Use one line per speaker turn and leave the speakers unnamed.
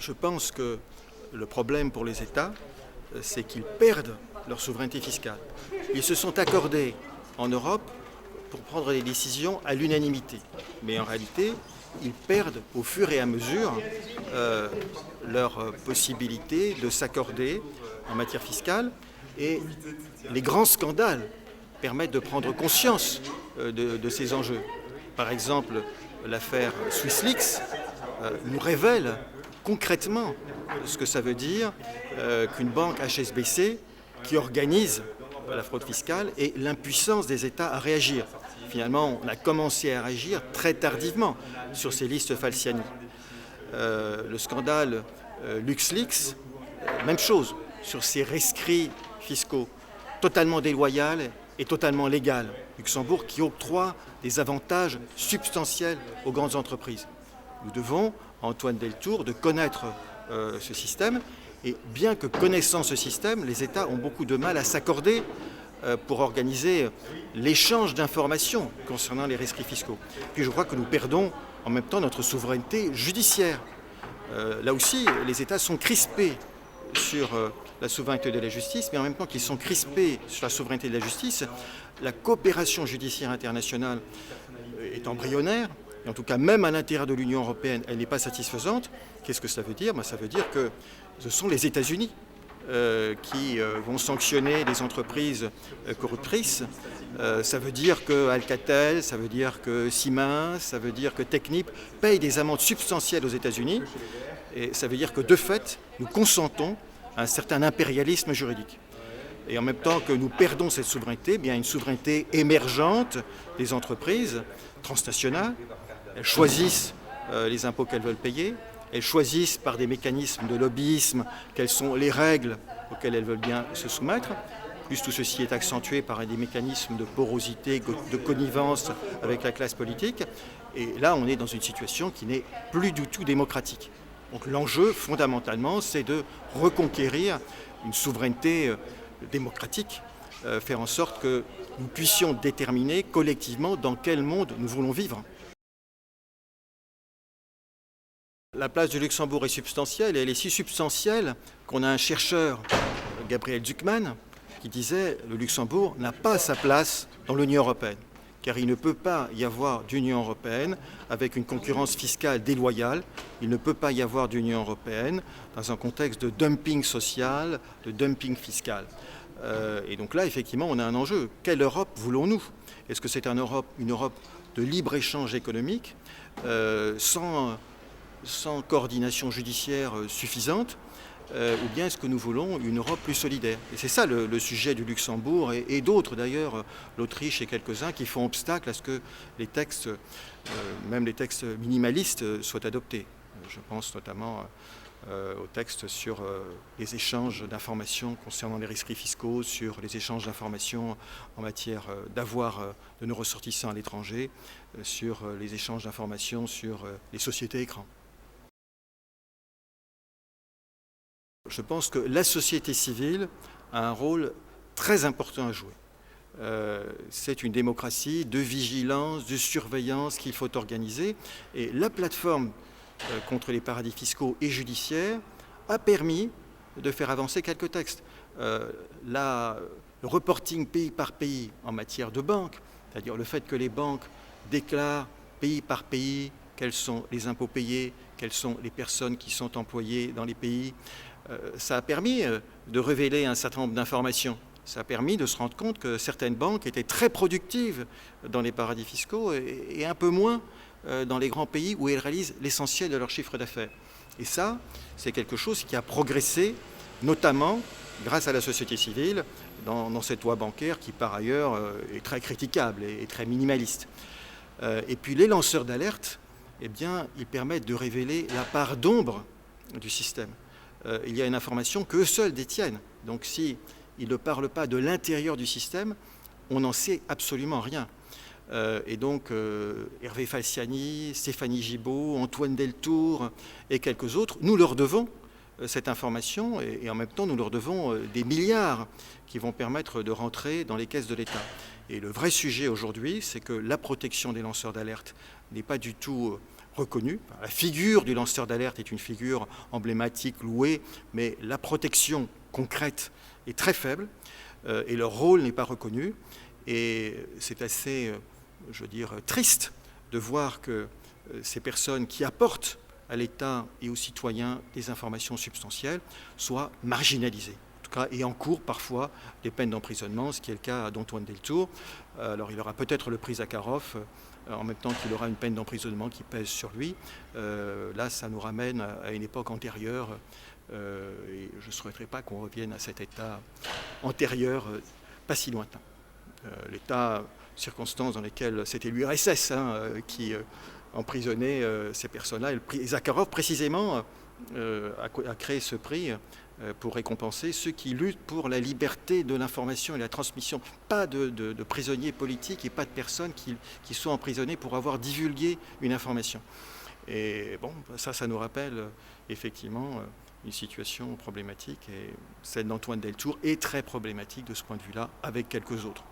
Je pense que le problème pour les États, c'est qu'ils perdent leur souveraineté fiscale. Ils se sont accordés en Europe pour prendre des décisions à l'unanimité. Mais en réalité, ils perdent au fur et à mesure leur possibilité de s'accorder en matière fiscale. Et les grands scandales permettent de prendre conscience de ces enjeux. Par exemple, l'affaire SwissLeaks nous révèle concrètement ce que ça veut dire qu'une banque HSBC qui organise la fraude fiscale et l'impuissance des États à réagir. Finalement, on a commencé à réagir très tardivement sur ces listes Falciani. Le scandale LuxLeaks, même chose, sur ces rescrits fiscaux totalement déloyaux et totalement légaux. Luxembourg qui octroie des avantages substantiels aux grandes entreprises. Nous devons, à Antoine Deltour, de connaître ce système. Et bien que connaissant ce système, les États ont beaucoup de mal à s'accorder pour organiser l'échange d'informations concernant les rescrits fiscaux. Puis je crois que nous perdons en même temps notre souveraineté judiciaire. Là aussi, les États sont crispés sur la souveraineté de la justice, mais en même temps qu'ils sont crispés sur la souveraineté de la justice, la coopération judiciaire internationale est embryonnaire. Et en tout cas, même à l'intérieur de l'Union européenne, elle n'est pas satisfaisante. Qu'est-ce que ça veut dire ? Ça veut dire que ce sont les États-Unis qui vont sanctionner les entreprises corruptrices. Ça veut dire que Alcatel, ça veut dire que Siemens, ça veut dire que Technip payent des amendes substantielles aux États-Unis. Et ça veut dire que de fait, nous consentons à un certain impérialisme juridique. Et en même temps que nous perdons cette souveraineté, bien une souveraineté émergente des entreprises transnationales. Elles choisissent les impôts qu'elles veulent payer. Elles choisissent par des mécanismes de lobbyisme quelles sont les règles auxquelles elles veulent bien se soumettre. Plus tout ceci est accentué par des mécanismes de porosité, de connivence avec la classe politique. Et là, on est dans une situation qui n'est plus du tout démocratique. Donc l'enjeu, fondamentalement, c'est de reconquérir une souveraineté démocratique, faire en sorte que nous puissions déterminer collectivement dans quel monde nous voulons vivre. La place du Luxembourg est substantielle et elle est si substantielle qu'on a un chercheur, Gabriel Zucman, qui disait que le Luxembourg n'a pas sa place dans l'Union européenne, car il ne peut pas y avoir d'Union européenne avec une concurrence fiscale déloyale, il ne peut pas y avoir d'Union européenne dans un contexte de dumping social, de dumping fiscal. Et donc là, effectivement, on a un enjeu. Quelle Europe voulons-nous ? Est-ce que c'est une Europe de libre-échange économique, sans coordination judiciaire suffisante, ou bien est-ce que nous voulons une Europe plus solidaire ? Et c'est ça le sujet du Luxembourg et d'autres d'ailleurs, l'Autriche et quelques-uns, qui font obstacle à ce que les textes, même les textes minimalistes, soient adoptés. Je pense notamment aux textes sur les échanges d'informations concernant les rescrits fiscaux, sur les échanges d'informations en matière d'avoir de nos ressortissants à l'étranger, sur les échanges d'informations sur les sociétés écrans. Je pense que la société civile a un rôle très important à jouer. C'est une démocratie de vigilance, de surveillance qu'il faut organiser. Et la plateforme contre les paradis fiscaux et judiciaires a permis de faire avancer quelques textes. Le reporting pays par pays en matière de banques, c'est-à-dire le fait que les banques déclarent pays par pays quels sont les impôts payés, quelles sont les personnes qui sont employées dans les pays, ça a permis de révéler un certain nombre d'informations. Ça a permis de se rendre compte que certaines banques étaient très productives dans les paradis fiscaux et un peu moins dans les grands pays où elles réalisent l'essentiel de leur chiffre d'affaires. Et ça, c'est quelque chose qui a progressé, notamment grâce à la société civile, dans cette loi bancaire qui, par ailleurs, est très critiquable et très minimaliste. Et puis les lanceurs d'alerte, eh bien, ils permettent de révéler la part d'ombre du système. Il y a une information qu'eux seuls détiennent. Donc s'ils ne parlent pas de l'intérieur du système, on n'en sait absolument rien. Et donc Hervé Falciani, Stéphanie Gibault, Antoine Deltour et quelques autres, nous leur devons cette information et en même temps nous leur devons des milliards qui vont permettre de rentrer dans les caisses de l'État. Et le vrai sujet aujourd'hui, c'est que la protection des lanceurs d'alerte n'est pas du tout reconnu. La figure du lanceur d'alerte est une figure emblématique, louée, mais la protection concrète est très faible et leur rôle n'est pas reconnu. Et c'est assez, je veux dire, triste de voir que ces personnes qui apportent à l'État et aux citoyens des informations substantielles soient marginalisées. En tout cas, et encourent parfois des peines d'emprisonnement, ce qui est le cas d'Antoine Deltour. Alors il aura peut-être le prix Zakharov, en même temps qu'il aura une peine d'emprisonnement qui pèse sur lui. Là, ça nous ramène à une époque antérieure, et je ne souhaiterais pas qu'on revienne à cet état antérieur, pas si lointain. L'état, circonstances dans lesquelles c'était l'URSS qui emprisonnait ces personnes-là. Et Zakharov, précisément, a créé ce prix pour récompenser ceux qui luttent pour la liberté de l'information et la transmission. Pas de prisonniers politiques et pas de personnes qui sont emprisonnées pour avoir divulgué une information. Et bon, ça nous rappelle effectivement une situation problématique, et celle d'Antoine Deltour est très problématique de ce point de vue-là, avec quelques autres.